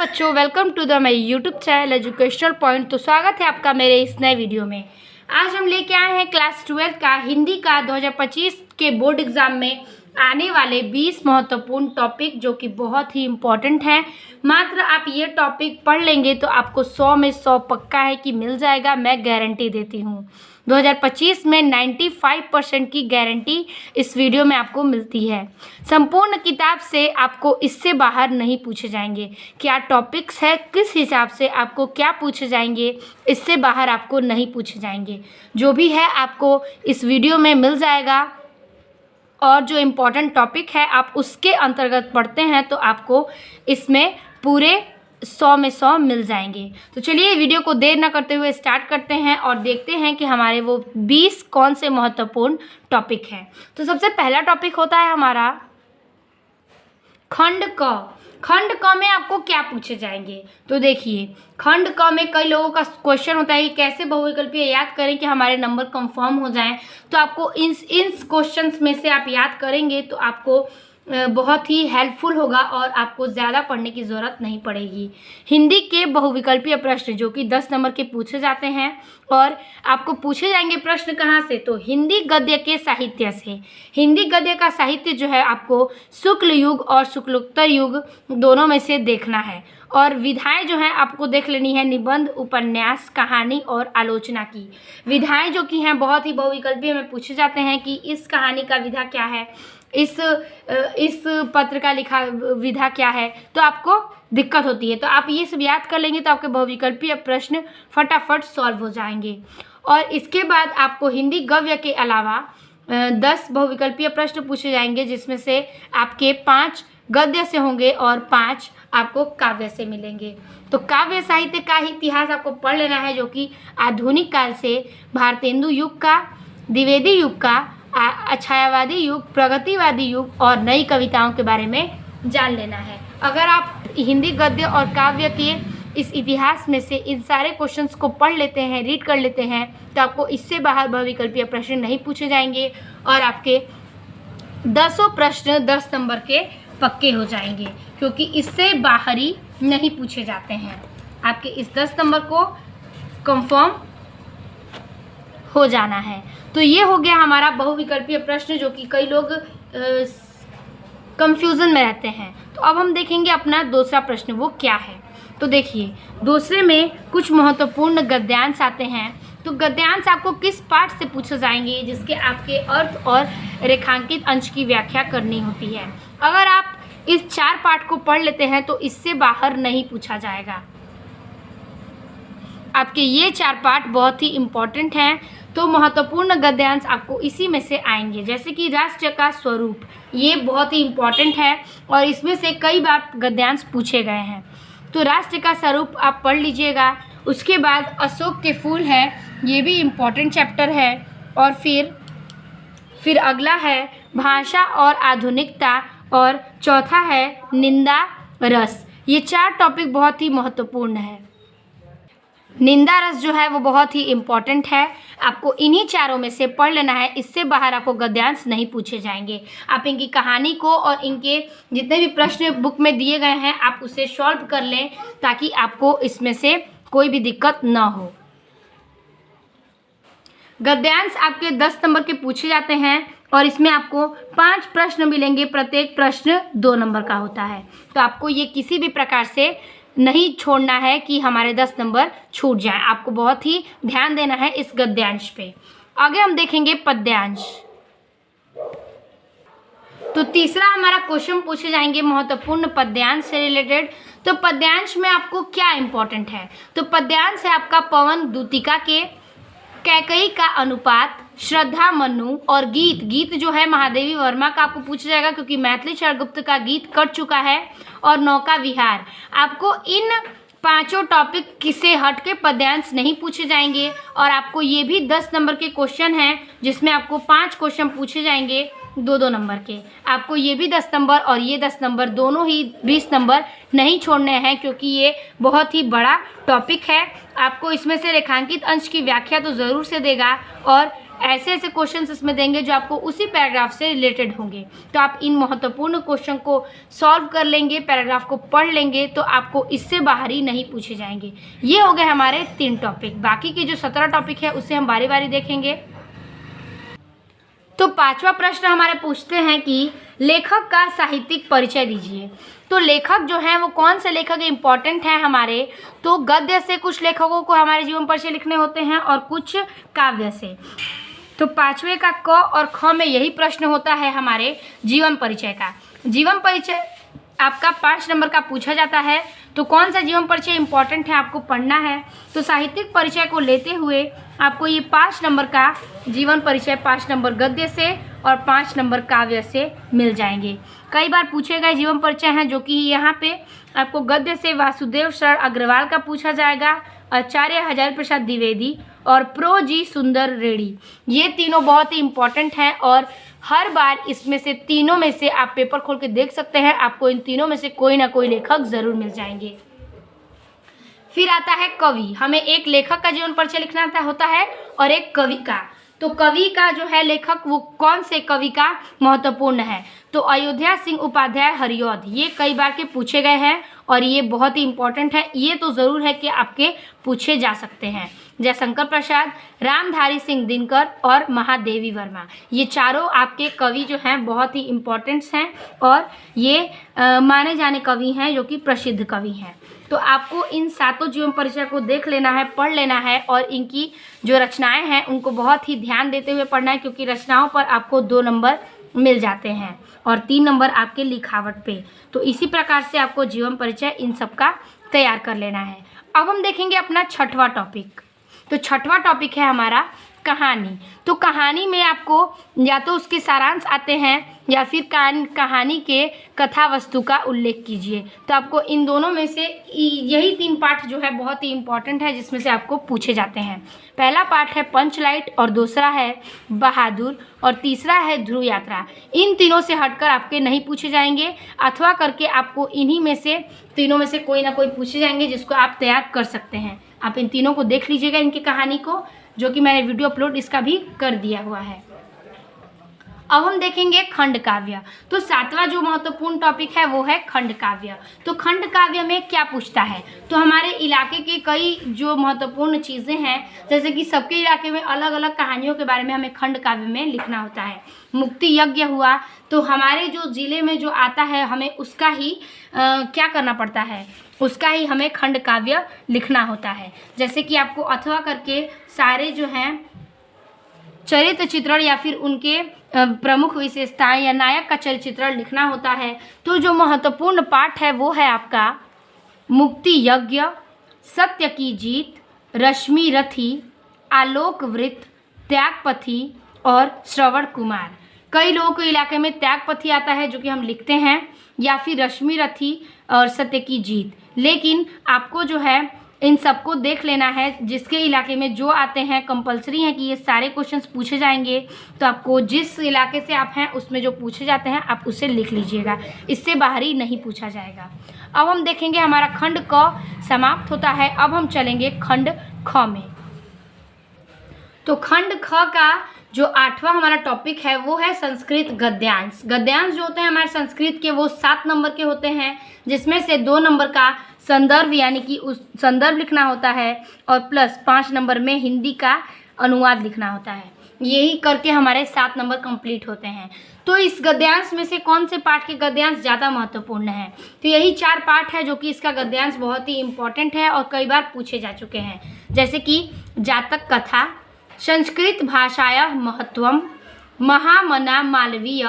बच्चों, welcome to the my YouTube channel educational point. तो स्वागत है आपका मेरे इस नए वीडियो में। आज हम लेके आए हैं क्लास 12 का हिंदी का 2025 के बोर्ड एग्जाम में आने वाले 20 महत्वपूर्ण टॉपिक, जो कि बहुत ही इम्पोर्टेंट हैं। मात्र आप ये टॉपिक पढ़ लेंगे तो आपको 100 में 100 पक्का है कि मिल जाएगा, मैं गारंटी देती हूँ। 2025 में 95% की गारंटी इस वीडियो में आपको मिलती है। संपूर्ण किताब से आपको इससे बाहर नहीं पूछे जाएंगे। क्या टॉपिक्स है, किस हिसाब से आपको क्या पूछे जाएंगे, इससे बाहर आपको नहीं पूछे जाएंगे। जो भी है आपको इस वीडियो में मिल जाएगा। और जो इम्पोर्टेंट टॉपिक है आप उसके अंतर्गत पढ़ते हैं तो आपको इसमें पूरे 100 में 100 मिल जाएंगे। तो चलिए वीडियो को देर न करते हुए स्टार्ट करते हैं और देखते हैं कि हमारे वो 20 कौन से महत्वपूर्ण टॉपिक हैं। तो सबसे पहला टॉपिक होता है हमारा खंड क। खंड क में आपको क्या पूछे जाएंगे, तो देखिए खंड क में कई लोगों का क्वेश्चन होता है कि कैसे बहुविकल्पीय याद करें कि हमारे नंबर कंफर्म हो जाएं। तो आपको इन क्वेश्चंस में से आप याद करेंगे तो आपको बहुत ही हेल्पफुल होगा और आपको ज़्यादा पढ़ने की ज़रूरत नहीं पड़ेगी। हिंदी के बहुविकल्पीय प्रश्न जो कि 10 नंबर के पूछे जाते हैं और आपको पूछे जाएंगे प्रश्न कहाँ से, तो हिंदी गद्य के साहित्य से। हिंदी गद्य का साहित्य जो है आपको शुक्ल युग और शुक्लोत्तर युग दोनों में से देखना है। और विधाएं जो है आपको देख लेनी है निबंध, उपन्यास, कहानी और आलोचना की। विधाएं जो कि हैं बहुत ही बहुविकल्पीय में पूछे जाते हैं कि इस कहानी का विधा क्या है, इस पत्र का लिखा विधा क्या है, तो आपको दिक्कत होती है। तो आप ये सब याद कर लेंगे तो आपके बहुविकल्पीय प्रश्न फटाफट सॉल्व हो जाएंगे। और इसके बाद आपको हिंदी गद्य के अलावा 10 बहुविकल्पीय प्रश्न पूछे जाएंगे, जिसमें से आपके 5 गद्य से होंगे और 5 आपको काव्य से मिलेंगे। तो काव्य साहित्य का इतिहास आपको पढ़ लेना है, जो कि आधुनिक काल से भारतेंदु युग का, द्विवेदी युग का, छायावादी युग, प्रगतिवादी युग और नई कविताओं के बारे में जान लेना है। अगर आप हिंदी गद्य और काव्य के इस इतिहास में से इन सारे क्वेश्चंस को पढ़ लेते हैं, रीड कर लेते हैं, तो आपको इससे बाहर बहुविकल्पीय प्रश्न नहीं पूछे जाएंगे और आपके 10 प्रश्न 10 नंबर के पक्के हो जाएंगे, क्योंकि इससे बाहर ही नहीं पूछे जाते हैं। आपके इस 10 नंबर को कंफर्म हो जाना है। तो ये हो गया हमारा बहुविकल्पीय प्रश्न, जो कि कई लोग कंफ्यूजन में रहते हैं। तो अब हम देखेंगे अपना दूसरा प्रश्न वो क्या है। तो देखिए दूसरे में कुछ महत्वपूर्ण गद्यांश आते हैं। तो गद्यांश आपको किस पाठ से पूछे जाएंगे, जिसके आपके अर्थ और रेखांकित अंश की व्याख्या करनी होती है। अगर आप इस 4 पाठ को पढ़ लेते हैं तो इससे बाहर नहीं पूछा जाएगा। आपके ये 4 पाठ बहुत ही इम्पोर्टेंट हैं। तो महत्वपूर्ण गद्यांश आपको इसी में से आएंगे, जैसे कि राष्ट्र का स्वरूप, ये बहुत ही इम्पोर्टेंट है और इसमें से कई बार गद्यांश पूछे गए हैं। तो राष्ट्र का स्वरूप आप पढ़ लीजिएगा। उसके बाद अशोक के फूल है, ये भी इम्पोर्टेंट चैप्टर है। और फिर अगला है भाषा और आधुनिकता और चौथा है निंदा रस। ये 4 टॉपिक बहुत ही महत्वपूर्ण है। निंदा रस जो है वो बहुत ही इम्पोर्टेंट है, आपको इन्हीं 4 में से पढ़ लेना है। इससे बाहर आपको गद्यांश नहीं पूछे जाएंगे। आप इनकी कहानी को और इनके जितने भी प्रश्न बुक में दिए गए हैं आप उसे सॉल्व कर लें, ताकि आपको इसमें से कोई भी दिक्कत ना हो। गद्यांश आपके 10 नंबर के पूछे जाते हैं और इसमें आपको 5 प्रश्न मिलेंगे, प्रत्येक प्रश्न 2 नंबर का होता है। तो आपको ये किसी भी प्रकार से नहीं छोड़ना है कि हमारे 10 नंबर छूट जाएं। आपको बहुत ही ध्यान देना है इस गद्यांश पे। आगे हम देखेंगे पद्यांश। तो तीसरा हमारा क्वेश्चन पूछे जाएंगे महत्वपूर्ण पद्यांश से रिलेटेड। तो पद्यांश में आपको क्या इंपॉर्टेंट है, तो पद्यांश है आपका पवन दूतिका के, कैकई का अनुपात, श्रद्धा मनु और गीत जो है महादेवी वर्मा का आपको पूछा जाएगा, क्योंकि मैथिली शरगुप्त का गीत कट चुका है, और नौका विहार। आपको इन 5 टॉपिक किसे हट के पद्यांश नहीं पूछे जाएंगे। और आपको ये भी 10 नंबर के क्वेश्चन हैं, जिसमें आपको 5 क्वेश्चन पूछे जाएंगे 2-2 नंबर के। आपको ये भी 10 नंबर और ये 10 नंबर दोनों ही 20 नंबर नहीं छोड़ने हैं, क्योंकि ये बहुत ही बड़ा टॉपिक है। आपको इसमें से रेखांकित अंश की व्याख्या तो ज़रूर से देगा और ऐसे ऐसे क्वेश्चंस इसमें देंगे जो आपको उसी पैराग्राफ से रिलेटेड होंगे। तो आप इन महत्वपूर्ण क्वेश्चन को सॉल्व कर लेंगे, पैराग्राफ को पढ़ लेंगे तो आपको इससे बाहर ही नहीं पूछे जाएंगे। ये हो गए हमारे 3 टॉपिक। बाकी के जो 17 टॉपिक है उसे हम बारी बारी देखेंगे। तो 5वां प्रश्न हमारे पूछते हैं कि लेखक का साहित्यिक परिचय दीजिए। तो लेखक जो है वो कौन से लेखक इम्पॉर्टेंट हैं हमारे, तो गद्य से कुछ लेखकों को हमारे जीवन परिचय लिखने होते हैं और कुछ काव्य से। तो 5वें का क और ख में यही प्रश्न होता है हमारे जीवन परिचय का। जीवन परिचय आपका 5 नंबर का पूछा जाता है। तो कौन सा जीवन परिचय इंपॉर्टेंट है आपको पढ़ना है। तो साहित्यिक परिचय को लेते हुए आपको ये 5 नंबर का जीवन परिचय 5 नंबर गद्य से और 5 नंबर काव्य से मिल जाएंगे। कई बार पूछे गए जीवन परिचय हैं जो कि यहाँ पे आपको गद्य से वासुदेव शरण अग्रवाल का पूछा जाएगा, आचार्य हजारी प्रसाद द्विवेदी और प्रो जी सुंदर रेड्डी। ये तीनों बहुत ही इंपॉर्टेंट हैं और हर बार इसमें से तीनों में से आप पेपर खोल के देख सकते हैं, आपको इन तीनों में से कोई ना कोई लेखक ज़रूर मिल जाएंगे। फिर आता है कवि। हमें एक लेखक का जीवन परिचय लिखना होता है और एक कवि का। तो कवि का जो है लेखक वो कौन से कवि का महत्वपूर्ण है, तो अयोध्या सिंह उपाध्याय हरिऔध। ये कई बार के पूछे गए हैं और ये बहुत ही इंपॉर्टेंट है। ये तो ज़रूर है कि आपके पूछे जा सकते हैं। जयशंकर प्रसाद, रामधारी सिंह दिनकर और महादेवी वर्मा, ये चारों आपके कवि जो हैं बहुत ही इम्पोर्टेंट्स हैं और ये माने जाने कवि हैं जो कि प्रसिद्ध कवि हैं। तो आपको इन 7 जीवन परिचय को देख लेना है, पढ़ लेना है और इनकी जो रचनाएं हैं उनको बहुत ही ध्यान देते हुए पढ़ना है, क्योंकि रचनाओं पर आपको 2 नंबर मिल जाते हैं और 3 नंबर आपके लिखावट पे। तो इसी प्रकार से आपको जीवन परिचय इन सब का तैयार कर लेना है। अब हम देखेंगे अपना 6वां टॉपिक। तो 6वां टॉपिक है हमारा कहानी। तो कहानी में आपको या तो उसके सारांश आते हैं या फिर कहानी के कथा वस्तु का उल्लेख कीजिए। तो आपको इन दोनों में से यही 3 पाठ जो है बहुत ही इंपॉर्टेंट है जिसमें से आपको पूछे जाते हैं। पहला पाठ है पंचलाइट और दूसरा है बहादुर और तीसरा है ध्रुव यात्रा। इन तीनों से हटकर आपके नहीं पूछे जाएंगे, अथवा करके आपको इन्हीं में से तीनों में से कोई ना कोई पूछे जाएंगे जिसको आप तैयार कर सकते हैं। आप इन तीनों को देख लीजिएगा, इनकी कहानी को, जो कि मैंने वीडियो अपलोड इसका भी कर दिया हुआ है। अब हम देखेंगे खंड काव्य। तो 7वां जो महत्वपूर्ण टॉपिक है वो है खंड काव्य। तो खंड काव्य में क्या पूछता है, तो हमारे इलाके के कई जो महत्वपूर्ण चीज़ें हैं, जैसे कि सबके इलाके में अलग अलग कहानियों के बारे में हमें खंड काव्य में लिखना होता है। मुक्ति यज्ञ हुआ तो हमारे जो ज़िले में जो आता है हमें उसका ही क्या करना पड़ता है, उसका ही हमें खंड काव्य लिखना होता है। जैसे कि आपको अथवा करके सारे जो हैं चरित्र चित्रण या फिर उनके प्रमुख विशेषताएं या नायक का चरित्र चित्रण लिखना होता है। तो जो महत्वपूर्ण पाठ है वो है आपका मुक्ति यज्ञ, सत्य की जीत, रश्मि रथी, आलोक वृत्त, त्यागपथी और श्रवण कुमार। कई लोगों के इलाके में त्यागपथी आता है जो कि हम लिखते हैं, या फिर रश्मि रथी और सत्य की जीत। लेकिन आपको जो है इन सबको देख लेना है, जिसके इलाके में जो आते हैं कंपलसरी है कि ये सारे क्वेश्चंस पूछे जाएंगे। तो आपको जिस इलाके से आप हैं उसमें जो पूछे जाते हैं आप उसे लिख लीजिएगा, इससे बाहरी नहीं पूछा जाएगा। अब हम देखेंगे हमारा खंड क समाप्त होता है। अब हम चलेंगे खंड ख में। तो खंड ख का जो 8वां हमारा टॉपिक है वो है संस्कृत गद्यांश। गद्यांश जो होते हैं हमारे संस्कृत के वो 7 नंबर के होते हैं, जिसमें से 2 नंबर का संदर्भ यानी कि उस संदर्भ लिखना होता है और प्लस 5 नंबर में हिंदी का अनुवाद लिखना होता है। यही करके हमारे 7 नंबर कंप्लीट होते हैं। तो इस गद्यांश में से कौन से पाठ के गद्यांश ज़्यादा महत्वपूर्ण है, तो यही 4 पाठ है जो कि इसका गद्यांश बहुत ही इम्पोर्टेंट है और कई बार पूछे जा चुके हैं। जैसे कि जातक कथा, संस्कृत भाषायाः महत्वम, महामना मालवीय,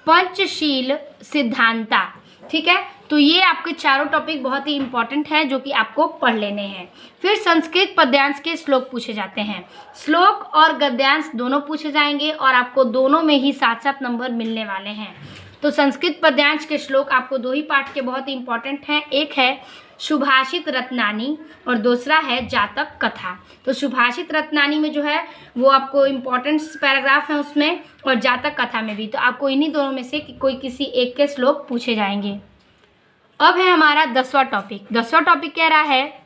पंचशील सिद्धांता। ठीक है, तो ये आपके चारों टॉपिक बहुत ही इंपॉर्टेंट है जो कि आपको पढ़ लेने हैं। फिर संस्कृत पद्यांश के श्लोक पूछे जाते हैं। श्लोक और गद्यांश दोनों पूछे जाएंगे और आपको दोनों में ही 7-7 नंबर मिलने वाले हैं। तो संस्कृत पद्यांश के श्लोक आपको 2 ही पाठ के बहुत ही इंपॉर्टेंट हैं। एक है सुभाषित रत्नानी और दूसरा है जातक कथा। तो सुभाषित रत्नानी में जो है वो आपको इम्पोर्टेंट पैराग्राफ है उसमें, और जातक कथा में भी। तो आपको इन्हीं दोनों में से कोई किसी एक के श्लोक पूछे जाएंगे। अब है हमारा 10वां टॉपिक। 10वां टॉपिक कह रहा है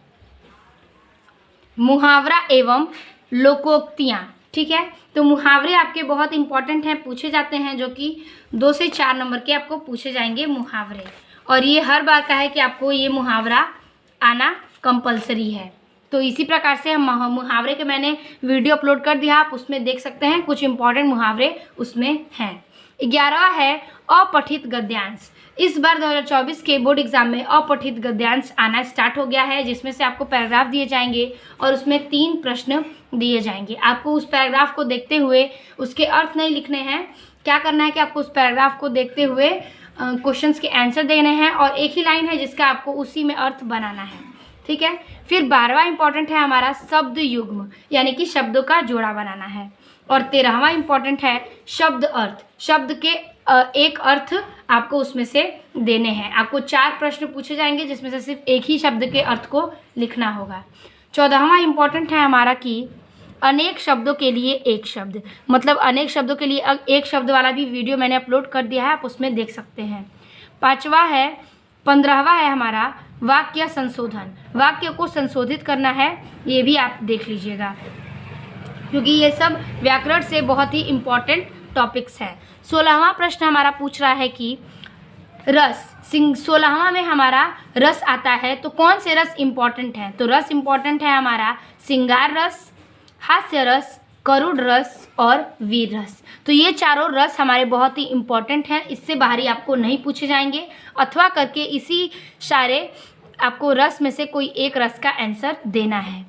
मुहावरा एवं लोकोक्तियाँ। ठीक है। तो मुहावरे आपके बहुत इंपॉर्टेंट हैं, पूछे जाते हैं, जो कि 2 से 4 नंबर के आपको पूछे जाएंगे मुहावरे। और ये हर बार का है कि आपको ये मुहावरा आना कंपलसरी है। तो इसी प्रकार से हम मुहावरे के मैंने वीडियो अपलोड कर दिया, आप उसमें देख सकते हैं, कुछ इंपॉर्टेंट मुहावरे उसमें हैं। 11वां है अपठित गद्यांश। इस बार 2024 के बोर्ड एग्जाम में अपठित गद्यांश आना स्टार्ट हो गया है, जिसमें से आपको पैराग्राफ दिए जाएंगे और उसमें 3 प्रश्न दिए जाएंगे। आपको उस पैराग्राफ को देखते हुए उसके अर्थ नहीं लिखने हैं, क्या करना है कि आपको उस पैराग्राफ को देखते हुए क्वेश्चंस के आंसर देने हैं और एक ही लाइन है जिसका आपको उसी में अर्थ बनाना है, ठीक है। फिर 12वां इंपॉर्टेंट है हमारा शब्द युग्म, यानी कि शब्दों का जोड़ा बनाना है। और 13वां इंपॉर्टेंट है शब्द अर्थ, शब्द के एक अर्थ आपको उसमें से देने हैं। आपको 4 प्रश्न पूछे जाएंगे जिसमें से सिर्फ एक ही शब्द के अर्थ को लिखना होगा। 14वां इंपॉर्टेंट है हमारा कि अनेक शब्दों के लिए एक शब्द, मतलब अनेक शब्दों के लिए एक शब्द वाला भी वीडियो मैंने अपलोड कर दिया है, आप उसमें देख सकते हैं। 15वां है हमारा वाक्य संशोधन, वाक्य को संशोधित करना है, ये भी आप देख लीजिएगा, क्योंकि ये सब व्याकरण से बहुत ही इम्पॉर्टेंट टॉपिक्स हैं। 16वां प्रश्न हमारा पूछ रहा है कि रस, 16वां में हमारा रस आता है, तो कौन से रस इम्पॉर्टेंट हैं? तो रस इम्पॉर्टेंट है हमारा श्रृंगार रस, हास्य रस, करुण रस और वीर रस। तो ये चारों रस हमारे बहुत ही इम्पॉर्टेंट हैं, इससे बाहरी आपको नहीं पूछे जाएंगे, अथवा करके इसी सारे आपको रस में से कोई एक रस का आंसर देना है।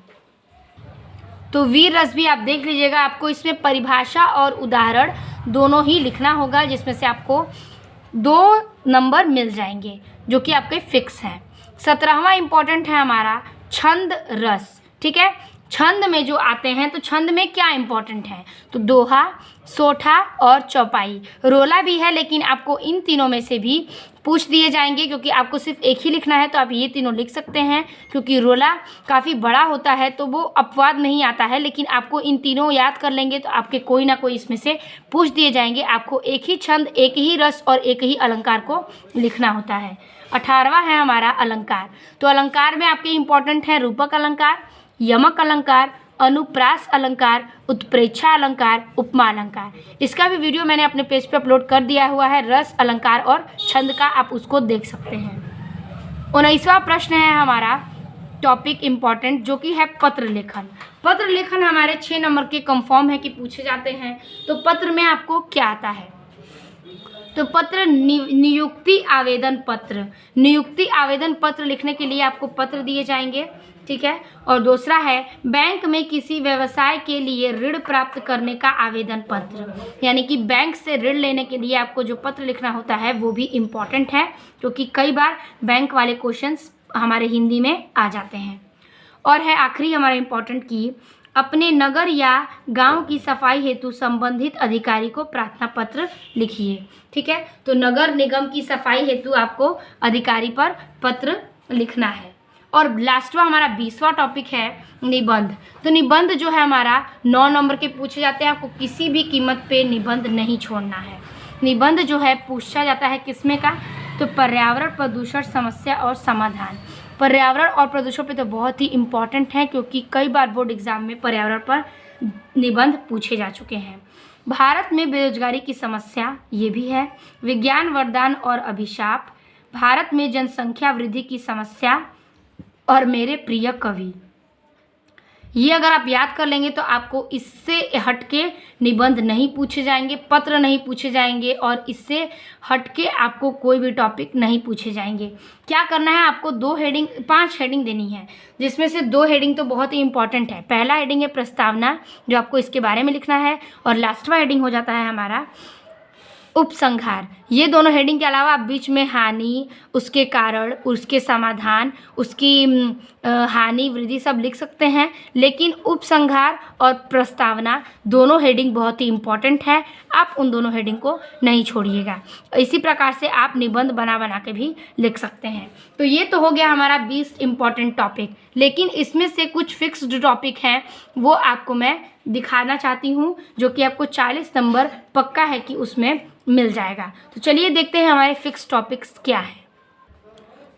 तो वीर रस भी आप देख लीजिएगा, आपको इसमें परिभाषा और उदाहरण दोनों ही लिखना होगा, जिसमें से आपको 2 नंबर मिल जाएंगे जो कि आपके फिक्स हैं। 17वां इंपॉर्टेंट है हमारा छंद रस, ठीक है। छंद में जो आते हैं, तो छंद में क्या इंपॉर्टेंट है? तो दोहा, सोठा और चौपाई। रोला भी है, लेकिन आपको इन तीनों में से भी पूछ दिए जाएंगे, क्योंकि आपको सिर्फ एक ही लिखना है, तो आप ये तीनों लिख सकते हैं। क्योंकि रोला काफ़ी बड़ा होता है तो वो अपवाद नहीं आता है, लेकिन आपको इन तीनों याद कर लेंगे तो आपके कोई ना कोई इसमें से पूछ दिए जाएंगे। आपको एक ही छंद, एक ही रस और एक ही अलंकार को लिखना होता है। 18वां है हमारा अलंकार। तो अलंकार में आपके इंपॉर्टेंट है रूपक अलंकार, यमक अलंकार, अनुप्रास अलंकार, उत्प्रेक्षा अलंकार, उपमा अलंकार। इसका भी वीडियो मैंने अपने पेज पे अपलोड कर दिया हुआ है, रस, अलंकार और छंद का, आप उसको देख सकते हैं। 19वां प्रश्न है हमारा टॉपिक इम्पॉर्टेंट, जो कि है पत्र लेखन। पत्र लेखन हमारे 6 नंबर के कंफर्म है कि पूछे जाते हैं। तो पत्र में आपको क्या आता है? तो पत्र नियुक्ति आवेदन पत्र, नियुक्ति आवेदन पत्र लिखने के लिए आपको पत्र दिए जाएंगे, ठीक है। और दूसरा है बैंक में किसी व्यवसाय के लिए ऋण प्राप्त करने का आवेदन पत्र, यानी कि बैंक से ऋण लेने के लिए आपको जो पत्र लिखना होता है वो भी इम्पॉर्टेंट है, क्योंकि कई बार बैंक वाले क्वेश्चंस हमारे हिंदी में आ जाते हैं। और है आखिरी हमारा इम्पॉर्टेंट कि अपने नगर या गांव की सफाई हेतु संबंधित अधिकारी को प्रार्थना पत्र लिखिए, ठीक है। तो नगर निगम की सफाई हेतु आपको अधिकारी पर पत्र लिखना है। और लास्टवा हमारा 20वां टॉपिक है निबंध। तो निबंध जो है हमारा 9 नंबर के पूछे जाते हैं, आपको किसी भी कीमत पे निबंध नहीं छोड़ना है। निबंध जो है पूछा जाता है किसमें का? तो पर्यावरण प्रदूषण समस्या और समाधान। पर्यावरण और प्रदूषण पे तो बहुत ही इम्पॉर्टेंट है, क्योंकि कई बार बोर्ड एग्जाम में पर्यावरण पर निबंध पूछे जा चुके हैं। भारत में बेरोजगारी की समस्या, ये भी है। विज्ञान वरदान और अभिशाप, भारत में जनसंख्या वृद्धि की समस्या और मेरे प्रिय कवि। ये अगर आप याद कर लेंगे तो आपको इससे हटके निबंध नहीं पूछे जाएंगे, पत्र नहीं पूछे जाएंगे और इससे हटके आपको कोई भी टॉपिक नहीं पूछे जाएंगे। क्या करना है आपको? 5 हेडिंग देनी है, जिसमें से 2 हेडिंग तो बहुत ही इंपॉर्टेंट है। पहला हेडिंग है प्रस्तावना, जो आपको इसके बारे में लिखना है, और लास्टवा हेडिंग हो जाता है हमारा उपसंहार। ये दोनों हेडिंग के अलावा आप बीच में हानि, उसके कारण, उसके समाधान, उसकी हानि वृद्धि सब लिख सकते हैं, लेकिन उपसंहार और प्रस्तावना दोनों हेडिंग बहुत ही इम्पॉर्टेंट है, आप उन दोनों हेडिंग को नहीं छोड़िएगा। इसी प्रकार से आप निबंध बना के भी लिख सकते हैं। तो ये तो हो गया हमारा 20 इम्पॉर्टेंट टॉपिक, लेकिन इसमें से कुछ फिक्स्ड टॉपिक हैं, वो आपको मैं दिखाना चाहती हूँ, जो कि आपको 40 नंबर पक्का है कि उसमें मिल जाएगा। तो चलिए देखते हैं हमारे फिक्स टॉपिक्स क्या है।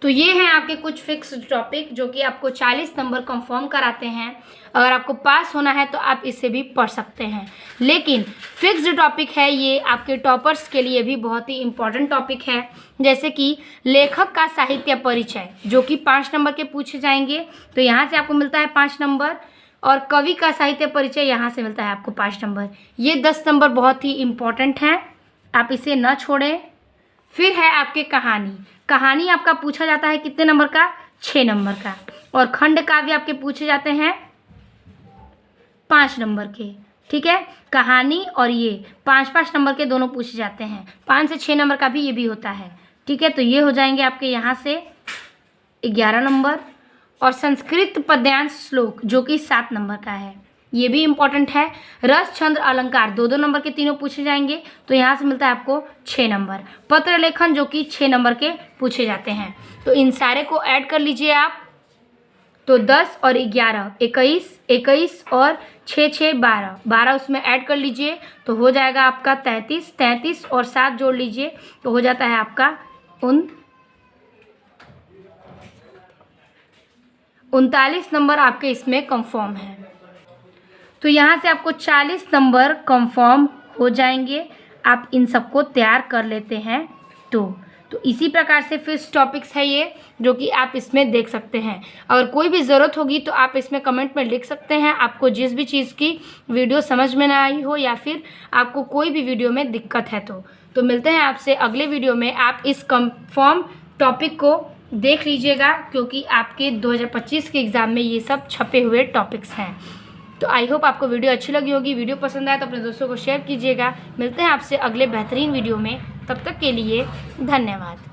तो ये हैं आपके कुछ फिक्स टॉपिक जो कि आपको 40 नंबर कंफर्म कराते हैं। अगर आपको पास होना है तो आप इसे भी पढ़ सकते हैं, लेकिन फिक्स्ड टॉपिक है ये आपके टॉपर्स के लिए भी बहुत ही इम्पोर्टेंट टॉपिक है। जैसे कि लेखक का साहित्य परिचय जो कि 5 नंबर के पूछे जाएंगे, तो यहाँ से आपको मिलता है 5 नंबर, और कवि का साहित्य परिचय यहाँ से मिलता है आपको 5 नंबर। ये 10 नंबर बहुत ही इम्पोर्टेंट हैं, आप इसे न छोड़ें। फिर है आपके कहानी। कहानी आपका पूछा जाता है कितने नंबर का? 6 नंबर का। और खंड काव्य आपके पूछे जाते हैं 5 नंबर के। ठीक है, कहानी और ये 5-5 नंबर के दोनों पूछे जाते हैं। 5 से 6 नंबर का भी ये भी होता है। ठीक है, तो ये हो जाएंगे आपके यहाँ से 11 नंबर। और संस्कृत पद्यांश श्लोक जो कि 7 नंबर का है, ये भी इम्पोर्टेंट है। रस छंद अलंकार 2-2 नंबर के तीनों पूछे जाएंगे, तो यहाँ से मिलता है आपको 6 नंबर। पत्र लेखन जो कि 6 नंबर के पूछे जाते हैं। तो इन सारे को ऐड कर लीजिए आप, तो 10 और 11 21, 21 और 6 12, 12 उसमें ऐड कर लीजिए तो हो जाएगा आपका 33, 33 और 7 जोड़ लीजिए तो हो जाता है आपका 39 नंबर आपके इसमें कंफर्म है। तो यहाँ से आपको 40 नंबर कंफर्म हो जाएंगे। आप इन सबको तैयार कर लेते हैं तो इसी प्रकार से फिर टॉपिक्स है ये जो कि आप इसमें देख सकते हैं। अगर कोई भी ज़रूरत होगी तो आप इसमें कमेंट में लिख सकते हैं, आपको जिस भी चीज़ की वीडियो समझ में ना आई हो या फिर आपको कोई भी वीडियो में दिक्कत है तो मिलते हैं आपसे अगले वीडियो में। आप इस कंफर्म टॉपिक को देख लीजिएगा क्योंकि आपके 2025 के एग्ज़ाम में ये सब छपे हुए टॉपिक्स हैं। तो आई होप आपको वीडियो अच्छी लगी होगी। वीडियो पसंद आए तो अपने दोस्तों को शेयर कीजिएगा। मिलते हैं आपसे अगले बेहतरीन वीडियो में, तब तक के लिए धन्यवाद।